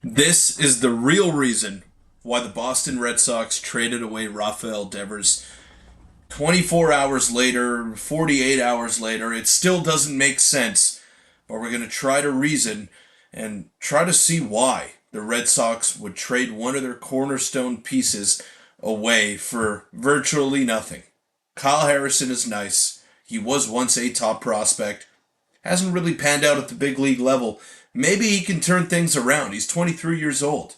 This is the real reason why the Boston Red Sox traded away Rafael Devers. 24 hours later, 48 hours later, it still doesn't make sense, but we're going to try to reason and try to see why the Red Sox would trade one of their cornerstone pieces away for virtually nothing. Kyle Harrison is nice. He was once a top prospect. Hasn't really panned out at the big league level. Maybe he can turn things around. He's 23 years old.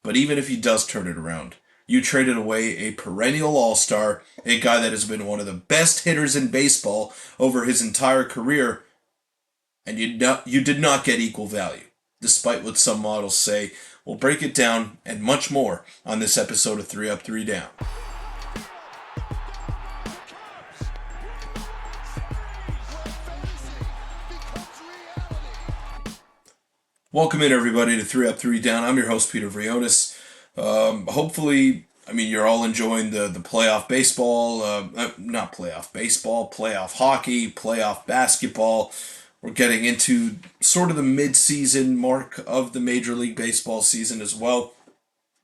But even if he does turn it around, you traded away a perennial all-star, a guy that has been one of the best hitters in baseball over his entire career, and you did not get equal value, despite what some models say. We'll break it down and much more on this episode of 3 Up, 3 Down. Welcome in, everybody, to 3 Up, 3 Down. I'm your host, Peter Vryonis. Hopefully, you're all enjoying the playoff baseball, not playoff baseball, playoff hockey, playoff basketball. We're getting into sort of the mid-season mark of the Major League Baseball season as well.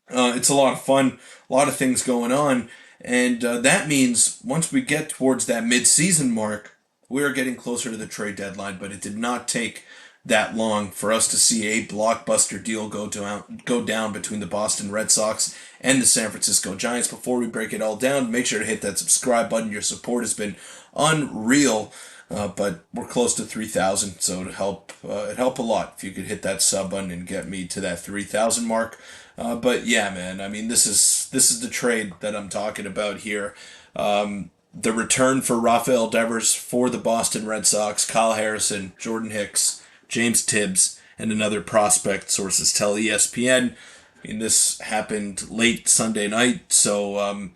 It's a lot of fun, a lot of things going on, and that means once we get towards that mid-season mark, we are getting closer to the trade deadline, but it did not take that long for us to see a blockbuster deal go down between the Boston Red Sox and the San Francisco Giants. Before we break it all down, make sure to hit that subscribe button. Your support has been unreal, but we're close to 3,000, so it'd help a lot if you could hit that sub button and get me to that 3,000 mark. But yeah, man, this is the trade that I'm talking about here. The return for Rafael Devers for the Boston Red Sox, Kyle Harrison, Jordan Hicks, James Tibbs, and another prospect, sources tell ESPN. This happened late Sunday night, so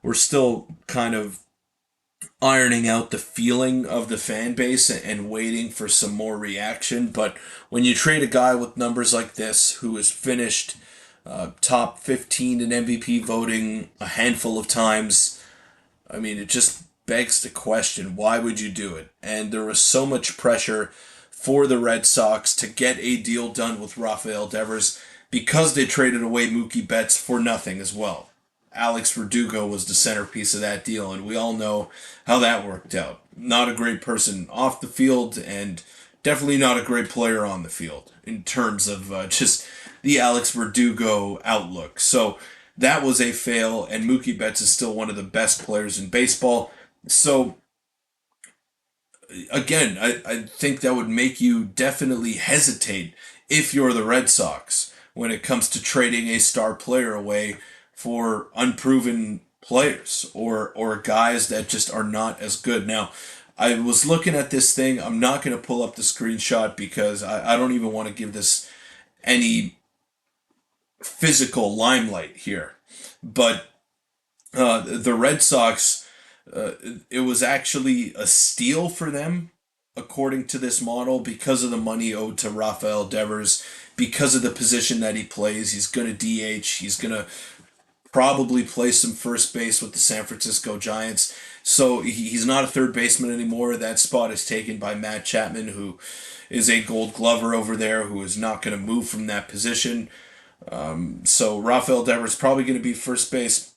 we're still kind of ironing out the feeling of the fan base and waiting for some more reaction. But when you trade a guy with numbers like this, who has finished top 15 in MVP voting a handful of times, it just begs the question, why would you do it? And there was so much pressure for the Red Sox to get a deal done with Rafael Devers because they traded away Mookie Betts for nothing as well. Alex Verdugo was the centerpiece of that deal, and we all know how that worked out. Not a great person off the field, and definitely not a great player on the field in terms of just the Alex Verdugo outlook. So that was a fail, and Mookie Betts is still one of the best players in baseball. So again, I think that would make you definitely hesitate if you're the Red Sox when it comes to trading a star player away for unproven players or guys that just are not as good. Now, I was looking at this thing. I'm not going to pull up the screenshot because I don't even want to give this any physical limelight here. But the Red Sox, it was actually a steal for them, according to this model, because of the money owed to Rafael Devers, because of the position that he plays. He's going to DH. He's going to probably play some first base with the San Francisco Giants. So he's not a third baseman anymore. That spot is taken by Matt Chapman, who is a Gold Glover over there, who is not going to move from that position. So Rafael Devers is probably going to be first base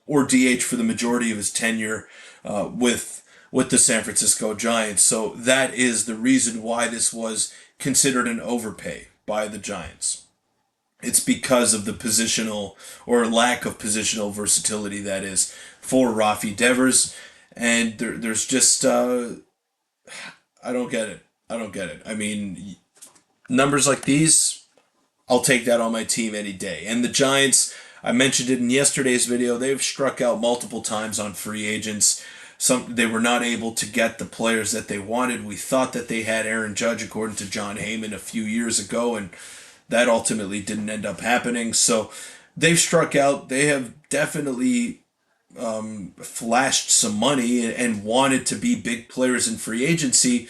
or DH for the majority of his tenure with the San Francisco Giants. So that is the reason why this was considered an overpay by the Giants. It's because of the positional or lack of positional versatility that is for Rafi Devers, and there's just I don't get it. I don't get it. Numbers like these, I'll take that on my team any day. And the Giants, I mentioned it in yesterday's video, they've struck out multiple times on free agents. They were not able to get the players that they wanted. We thought that they had Aaron Judge, according to John Heyman, a few years ago, and that ultimately didn't end up happening. So they've struck out. They have definitely flashed some money and wanted to be big players in free agency,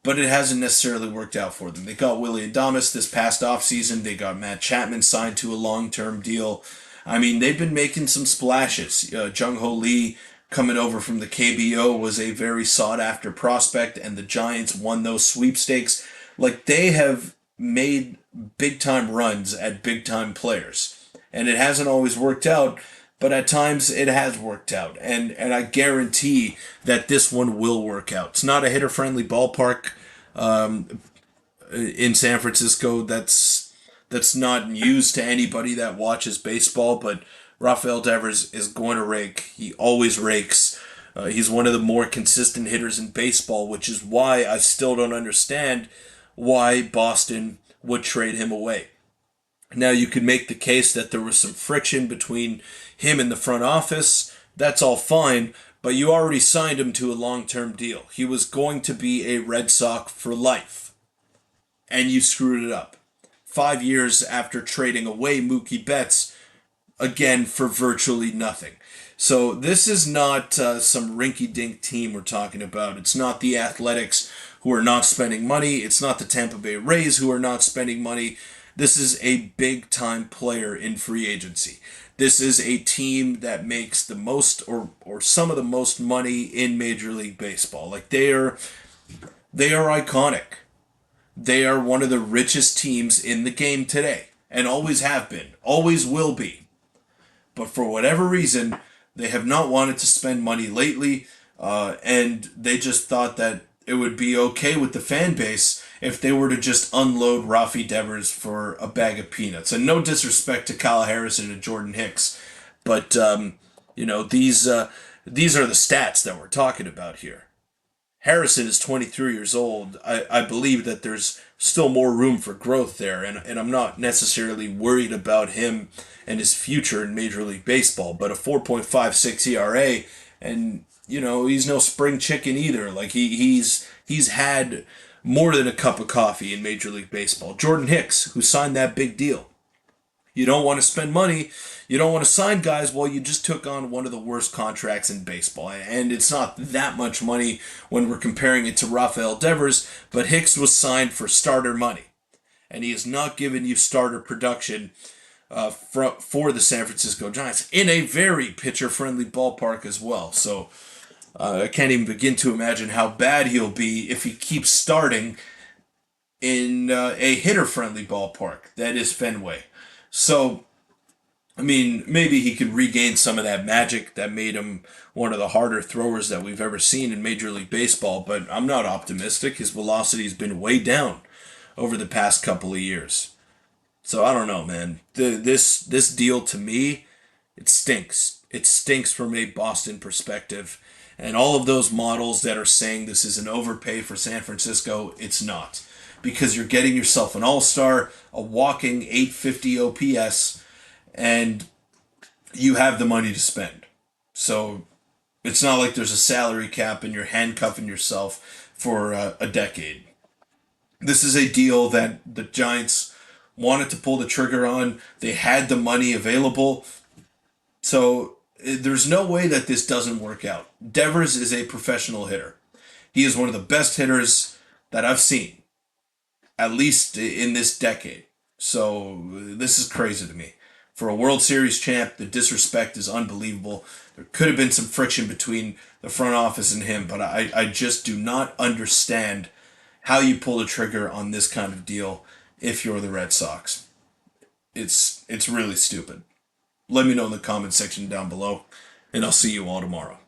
but it hasn't necessarily worked out for them. They got Willie Adames this past offseason. They got Matt Chapman signed to a long-term deal. They've been making some splashes. Jung Ho Lee coming over from the KBO was a very sought-after prospect, and the Giants won those sweepstakes. They have made big time runs at big time players. And it hasn't always worked out, but at times it has worked out. And I guarantee that this one will work out. It's not a hitter friendly ballpark in San Francisco. That's not news to anybody that watches baseball, but Rafael Devers is going to rake. He always rakes. He's one of the more consistent hitters in baseball, which is why I still don't understand why Boston would trade him away. Now, you could make the case that there was some friction between him and the front office. That's all fine, but you already signed him to a long term deal. He was going to be a Red Sox for life, and you screwed it up. 5 years after trading away Mookie Betts, again for virtually nothing. So this is not some rinky-dink team we're talking about. It's not the Athletics who are not spending money. It's not the Tampa Bay Rays who are not spending money. This is a big-time player in free agency. This is a team that makes the most or some of the most money in Major League Baseball. Like they are iconic. They are one of the richest teams in the game today and always have been, always will be. But for whatever reason, they have not wanted to spend money lately, and they just thought that it would be okay with the fan base if they were to just unload Rafi Devers for a bag of peanuts. And no disrespect to Kyle Harrison and Jordan Hicks, but these are the stats that we're talking about here. Harrison is 23 years old. I believe that there's still more room for growth there, and I'm not necessarily worried about him and his future in Major League Baseball, but a 4.56 ERA, and he's no spring chicken either. Like he's had more than a cup of coffee in Major League Baseball. Jordan Hicks, who signed that big deal. You don't want to spend money. You don't want to sign guys. Well, you just took on one of the worst contracts in baseball. And it's not that much money when we're comparing it to Rafael Devers, but Hicks was signed for starter money. And he has not given you starter production for the San Francisco Giants in a very pitcher-friendly ballpark as well. So I can't even begin to imagine how bad he'll be if he keeps starting in a hitter-friendly ballpark. That is Fenway. So, I mean, maybe he could regain some of that magic that made him one of the harder throwers that we've ever seen in Major League Baseball, but I'm not optimistic. His velocity's been way down over the past couple of years. So I don't know, man. This deal to me, it stinks. It stinks from a Boston perspective. And all of those models that are saying this is an overpay for San Francisco, it's not. Because you're getting yourself an all-star, a walking 850 OPS, and you have the money to spend. So it's not like there's a salary cap and you're handcuffing yourself for a decade. This is a deal that the Giants wanted to pull the trigger on. They had the money available. So there's no way that this doesn't work out. Devers is a professional hitter. He is one of the best hitters that I've seen, at least in this decade. So this is crazy to me. For a World Series champ, the disrespect is unbelievable. There could have been some friction between the front office and him, but I just do not understand how you pull the trigger on this kind of deal if you're the Red Sox. It's really stupid. Let me know in the comment section down below, and I'll see you all tomorrow.